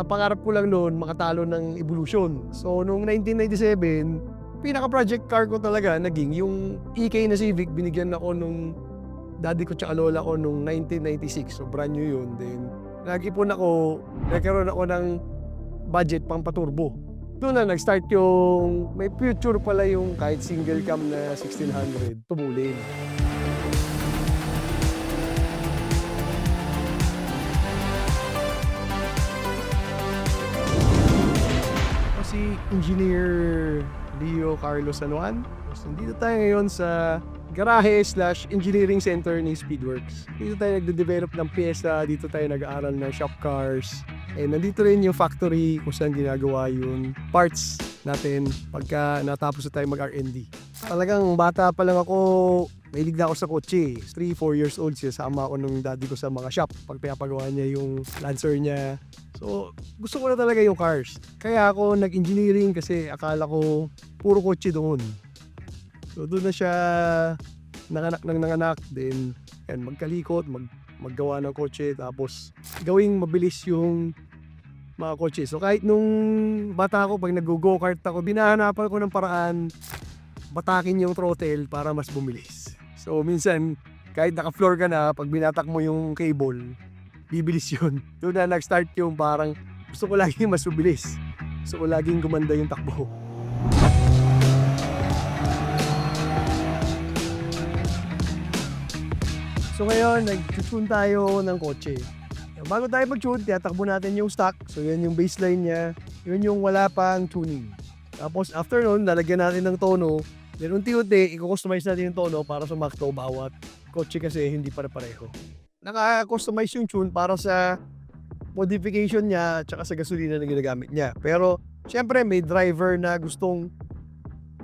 pangarap ko lang noon makatalo ng Evolution. So noong 1997, pinaka-project car ko talaga naging yung EK na Civic. Binigyan ako nung daddy ko tsaka lola ko nung 1996. So brand new yun. Then nag-ipon ako, nagkaroon ako ng budget pang paturbo. Doon na nag-start yung may future pala yung kahit single cam na 1600 tumulin. Si Engineer Leo Carlos San Juan. So, nandito tayo ngayon sa garahe/engineering center ni Speedworks. Dito tayo nagde-develop ng pyesa, dito tayo nag-aaral ng shop cars. And nandito rin yung factory kung saan ginagawa yung parts natin pagka natapos na tayo mag-R&D. Talagang bata pa lang ako, mahilig na ako sa kotse. 3-4 years old siya, sama ako nung daddy ko sa mga shop pag pinapagawa niya yung Lancer niya. So, gusto ko na talaga yung cars. Kaya ako nag-engineering kasi akala ko puro kotse doon. So, doon na siya nanganak. Then, yan, magkalikot, maggawa ng kotse. Tapos, gawing mabilis yung mga kotse. So, kahit nung bata ako, pag nag-go-kart ako, binahanapan ko ng paraan batakin yung throttle para mas bumilis. So, minsan, kahit naka-floor ka na, pag binatak mo yung cable, bibilis yun. Doon na nag-start yung parang gusto ko laging mas mabilis. Gusto ko laging gumanda yung takbo. So ngayon, nag-tune tayo ng kotse. Bago tayo mag-tune, tiyatakbo natin yung stock. So yan yung baseline niya. Yun yung wala pang tuning. Tapos after nun, lalagyan natin ng tono. Then unti-unti, i-customize natin yung tono para sumakto bawat kotse kasi hindi pare-pareho. Naka-customize yung tune para sa modification niya at saka sa gasolina na ginagamit niya. Pero syempre may driver na gustong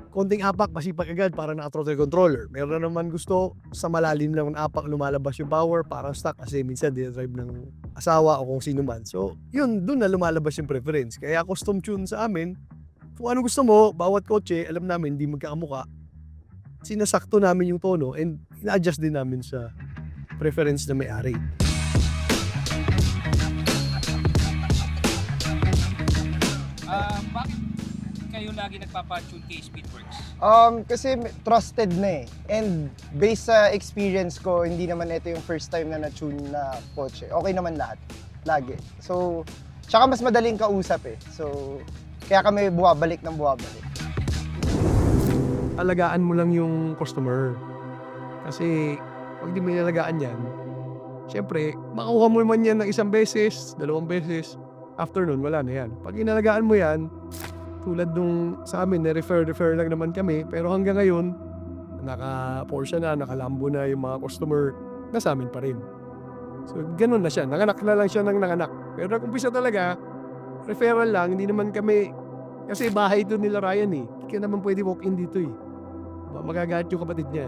konting apak, masipag agad para naka-throttle controller. Meron naman gusto sa malalim lang ng apak lumalabas yung power parang stock kasi minsan dinadrive ng asawa o kung sino man. So yun, dun na lumalabas yung preference. Kaya custom tune sa amin, kung ano gusto mo, bawat kotse, alam namin hindi magkakamuka. Sinasakto namin yung tono and ina-adjust din namin sa preference na may-ari. Bakit kayo lagi nagpapa-tune kay Speedworks? Kasi trusted na eh. And based sa experience ko, hindi naman ito yung first time na na-tune na kotse. Okay naman lahat. Lagi. So, tsaka mas madaling kausap eh. So, kaya kami buwabalik. Alagaan mo lang yung customer. Kasi pag di mo inalagaan yan, syempre, makuha mo man yan ng 1 beses, 2 beses, after nun, wala na yan. Pag inalagaan mo yan, tulad nung sa amin, refer lang naman kami, pero hanggang ngayon, naka-Porsche na, naka-Lambo na yung mga customer, nasa amin pa rin. So, ganun na siya. Nanganak na lang siya ng nanganak. Pero nag-umpisa talaga, referral lang, hindi naman kami, kasi bahay doon nila Ryan eh. Hindi ka naman pwede walk-in dito eh. Magagalit yung kapatid niya.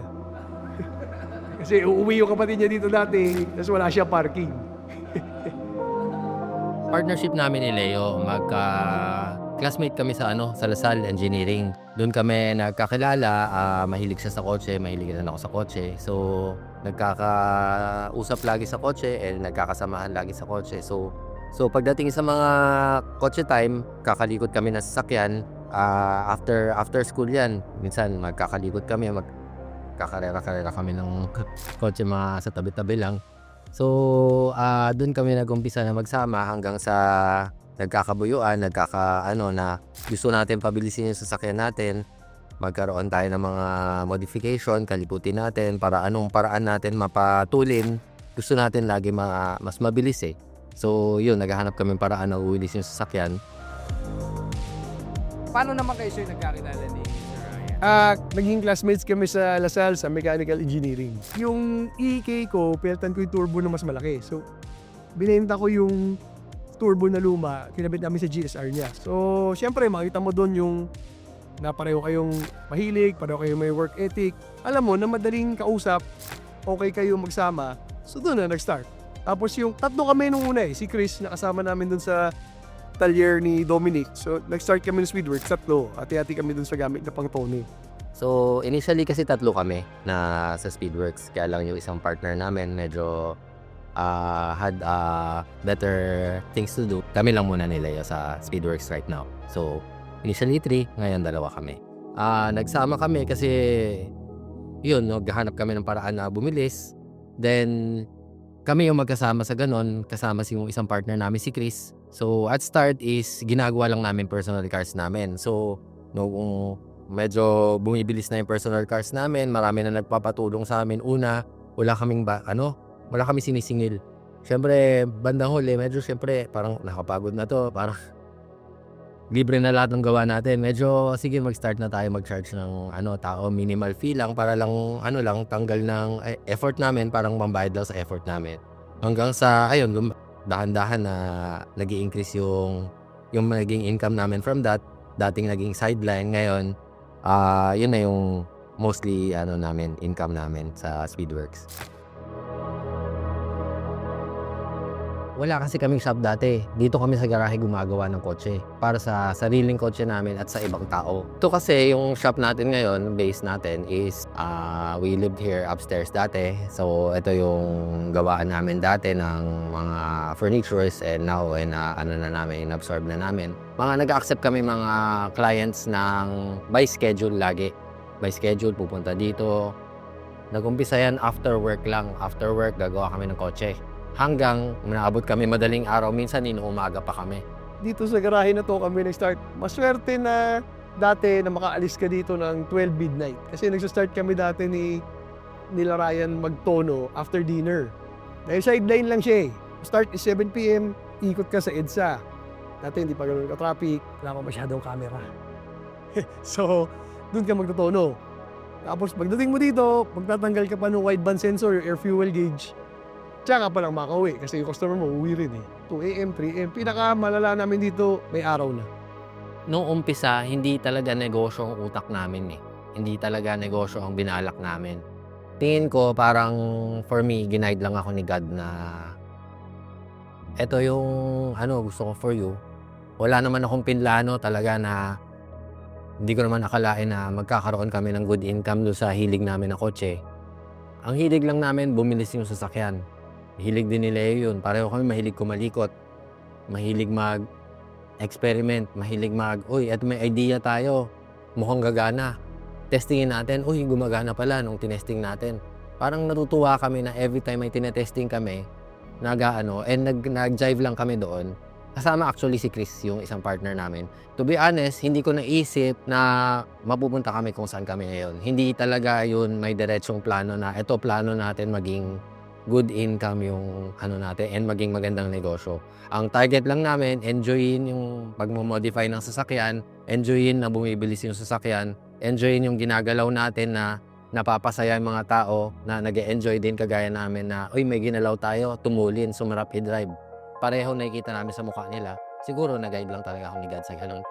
Kasi uuwi yung kapatid niya dito dati, tapos wala siya parking. Partnership namin ni Leo, classmate kami sa sa Lasal Engineering. Doon kami nagkakilala, mahilig siya sa kotse, mahilig din ako sa kotse. So, nagkakausap lagi sa kotse and nagkakasamahan lagi sa kotse. So pagdating sa mga kotse time, kakalikot kami ng sasakyan. After school yan, minsan magkakalikot kami, magkakarera kami ng kotse mga sa tabi-tabi lang. So, doon kami nag-umpisa na magsama hanggang sa nagkakabuyuan, na gusto natin pabilisin yung sasakyan natin. Magkaroon tayo ng mga modification, kaliputin natin para anong paraan natin mapatulin. Gusto natin lagi mas mabilis eh. So, yun, naghahanap kami paraan na uwilis yung sasakyan. Paano naman kayo sir nagkakilala ni Sir Ryan? Naging classmates kami sa Lasal sa mechanical engineering. Yung EK ko, pinalitan ko yung turbo na mas malaki. So, binenta ko yung turbo na luma, kinabit namin sa GSR niya. So, syempre, makita mo doon yung na pareho kayong mahilig, pareho kayong may work ethic. Alam mo na madaling kausap, okay kayo magsama. So, doon na nag-start. Tapos yung tatlo kami nung una eh. Si Chris, nakasama namin doon sa talyer ni Dominic. So, nag-start kami ng Speedworks, tatlo. Ati-ati kami doon sa gamit na pang Tony. So, initially kasi tatlo kami na sa Speedworks. Kaya lang yung isang partner namin medyo had better things to do, kami lang muna ni Leo sa Speedworks right now. So, initially 3, ngayon 2 kami. Nagsama kami kasi yun, naghahanap kami ng paraan na bumilis. Then, kami yung magkasama sa ganon, kasama yung isang partner namin si Chris. So, at start is ginagawa lang namin personal cars namin. So, kung medyo bumibilis na yung personal cars namin, marami na nagpapatulong sa amin. Una, wala kaming wala kami sinisingil. Siyempre, bandang huli, medyo siyempre, parang nakapagod na to. Parang libre na lahat ng gawa natin. Medyo, sige, mag-start na tayo mag-charge ng tao. Minimal fee lang para lang, tanggal ng effort namin. Parang mambayad lang sa effort namin. Hanggang sa, ayun, dahan-dahan na nag-i-increase yung naging income namin from that. Dating naging sideline. Ngayon, yun na yung mostly, income namin sa Speedworks. Wala kasi kaming shop dati. Dito kami sa garahe gumagawa ng kotse para sa sariling kotse namin at sa ibang tao. Ito kasi yung shop natin ngayon, base natin is we lived here upstairs dati. So ito yung gawaan namin dati ng mga furnitures and now absorb na namin. Nag-accept kami mga clients ng by schedule lagi. By schedule pupunta dito. Nag-umpisa yan after work lang. After work gagawa kami ng kotse. Hanggang naabot kami madaling araw, minsan inuumaga pa kami. Dito sa garahe na to kami nag-start. Maswerte na dati na makaalis ka dito ng 12 midnight. Kasi nagsa-start kami dati nila Ryan magtono after dinner. Dahil sideline lang siya eh. Start is 7 p.m, ikot ka sa EDSA. Dati hindi pa ganoon ka-traffic, wala pa masyadong camera. So, doon ka magtotono. Tapos pagdating mo dito, magtatanggal ka pa ng wideband sensor, air fuel gauge. Tsaka pa lang makauwi kasi yung customer mo uwi rin eh. 2 a.m., 3 a.m. Pinakamalala namin dito, may araw na. Noong umpisa, hindi talaga negosyo ang utak namin eh. Hindi talaga negosyo ang binalak namin. Tingin ko parang for me, ginaid lang ako ni God na eto yung gusto ko for you. Wala naman akong pinlano talaga na hindi ko naman akalain na magkakaroon kami ng good income doon sa hilig namin na kotse. Ang hilig lang namin, bumilis yung sasakyan. Hilig din nila yun. Pareho kami mahilig kumalikot. Mahilig mag-experiment. Mahilig uy, eto may idea tayo. Mukhang gagana. Testingin natin. Uy, gumagana pala nung tinesting natin. Parang natutuwa kami na every time may tinetesting kami, nag-jive lang kami doon. Kasama actually si Chris, yung isang partner namin. To be honest, hindi ko naisip na mapupunta kami kung saan kami ngayon. Hindi talaga yun may diretsong plano na ito plano natin maging good income yung natin and maging magandang negosyo. Ang target lang namin, enjoyin yung pagmo-modify ng sasakyan, enjoyin na bumibilis yung sasakyan, enjoyin yung ginagalaw natin na napapasaya yung mga tao na nag-enjoy din kagaya namin na, uy, may ginalaw tayo, tumulin, sumarap i-drive. Pareho nakikita namin sa mukha nila. Siguro nag-guide lang talaga ako ni God sa ganun.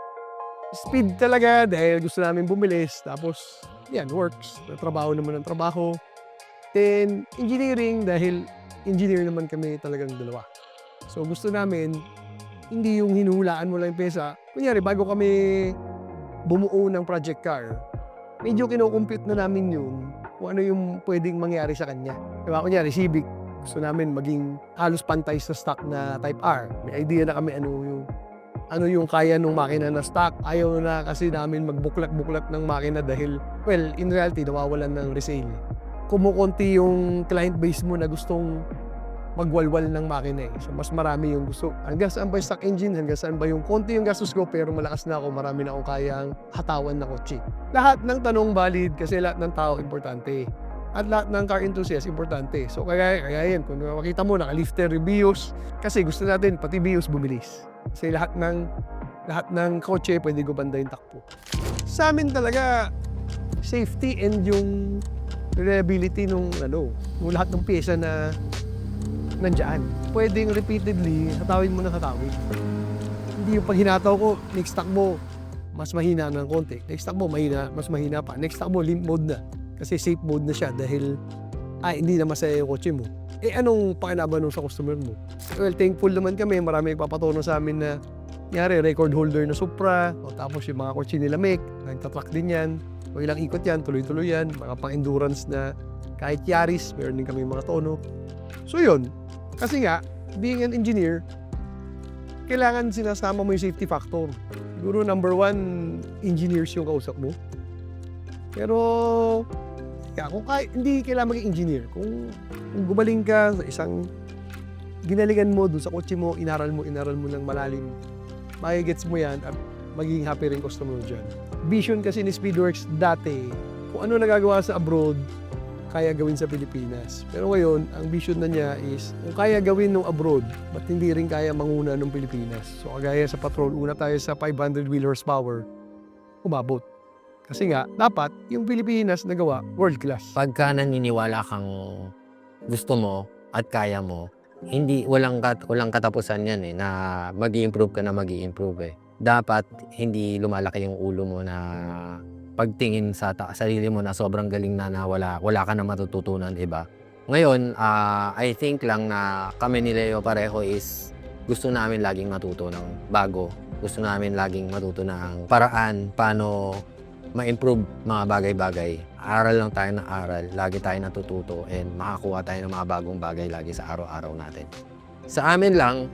Speed talaga dahil gusto namin bumilis. Tapos, yan, works. Trabaho naman ng trabaho. Then, engineering dahil engineer naman kami talagang dalawa. So, gusto namin, hindi yung hinuhulaan mo lang yung pesa. Kunyari, bago kami bumuo ng project car, medyo kinocompute na namin yun kung ano yung pwedeng mangyari sa kanya. Diba? Kunyari, Civic, gusto namin maging halos pantay sa stock na Type R. May idea na kami ano yung kaya ng makina na stock. Ayaw na kasi namin magbuklat-buklat ng makina dahil, well, in reality, nawawalan ng resale. Kumukunti yung client base mo na gustong magwalwal ng makina eh. So, mas marami yung gusto. Hanggang saan ba yung stock engine? Hanggang saan ba yung konti yung gastos ko pero malakas na ako, marami na akong kayang hatawan na kotse. Lahat ng tanong valid kasi lahat ng tao importante. At lahat ng car enthusiast importante. So, kaya yan. Kung makita mo, naka-lifter reviews. Kasi gusto natin, pati BIOS bumilis. Kasi lahat ng kotse pwede gumanda yung takbo. Sa amin talaga, safety and yung reliability nung lahat ng pyesa na nandiyan. Pwedeng repeatedly, hatawin mo na hatawin. Hindi yung pag hinataw ko, next takbo, mas mahina ng konti. Next takbo, mas mahina pa. Next takbo, limp mode na. Kasi safe mode na siya dahil hindi na masaya yung kotse mo. Anong pakinaban nung sa customer mo? Well, thankful naman kami. Marami nagpapatuno sa amin na record holder na Supra. O tapos yung mga kotse nila Mek, nagtatrack din yan. O ilang ikot yan, tuloy-tuloy yan. Mga pang-endurance na kahit Yaris, meron din kami mga tono. So yun, Kasi nga, being an engineer, kailangan sinasama mo yung safety factor. Siguro number one, engineers yung kausap mo. Pero, kung hindi kailangan maging engineer. Kung gumaling ka sa isang ginalingan mo doon sa kotse mo, inaral mo ng malalim, makigets mo yan at magiging happy rin customer mo dyan. Vision kasi ni Speedworks dati, kung ano nagagawa sa abroad, kaya gawin sa Pilipinas. Pero ngayon, ang vision na niya is, kung kaya gawin ng abroad, ba't hindi rin kaya manguna ng Pilipinas? So kagaya sa Patrol, una tayo sa 500 wheel horsepower, umabot. Kasi nga, dapat yung Pilipinas nagawa, world class. Pagka naniniwala kang gusto mo at kaya mo, walang katapusan yan na mag-i-improve ka na mag-i-improve Dapat hindi lumalaki yung ulo mo na pagtingin sa sarili mo na sobrang galing na wala ka na matututunan iba. Ngayon, I think lang na kami ni Leo pareho is gusto namin laging matuto ng bago. Gusto namin laging matuto ng paraan paano ma-improve mga bagay-bagay. Aral lang tayo ng aral, lagi tayo natututo and makakuha tayo ng mga bagong bagay lagi sa araw-araw natin. Sa amin lang,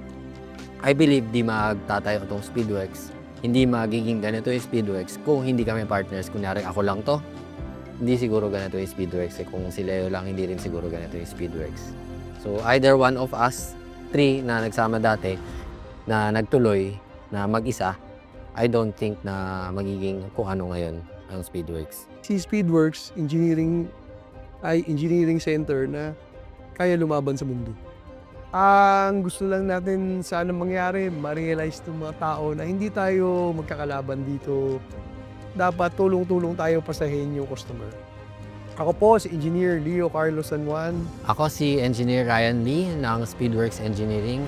I believe di magtatayo itong Speedworks. Hindi magiging ganito yung Speedworks kung hindi kami partners. Kunyari ako lang to, hindi siguro ganito yung Speedworks. Kung si Leo lang, hindi rin siguro ganito yung Speedworks. So either one of us, 3 na nagsama dati, na nagtuloy, na mag-isa, I don't think na magiging kung ano ngayon ang Speedworks. Si Speedworks, engineering center na kaya lumaban sa mundo. Ang gusto lang natin sana mangyari, ma-realize ng mga tao na hindi tayo magkakalaban dito. Dapat tulong-tulong tayo pasahin yung customer. Ako po si Engineer Leo Carlos San Juan. Ako si Engineer Ryan Lee ng Speedworks Engineering.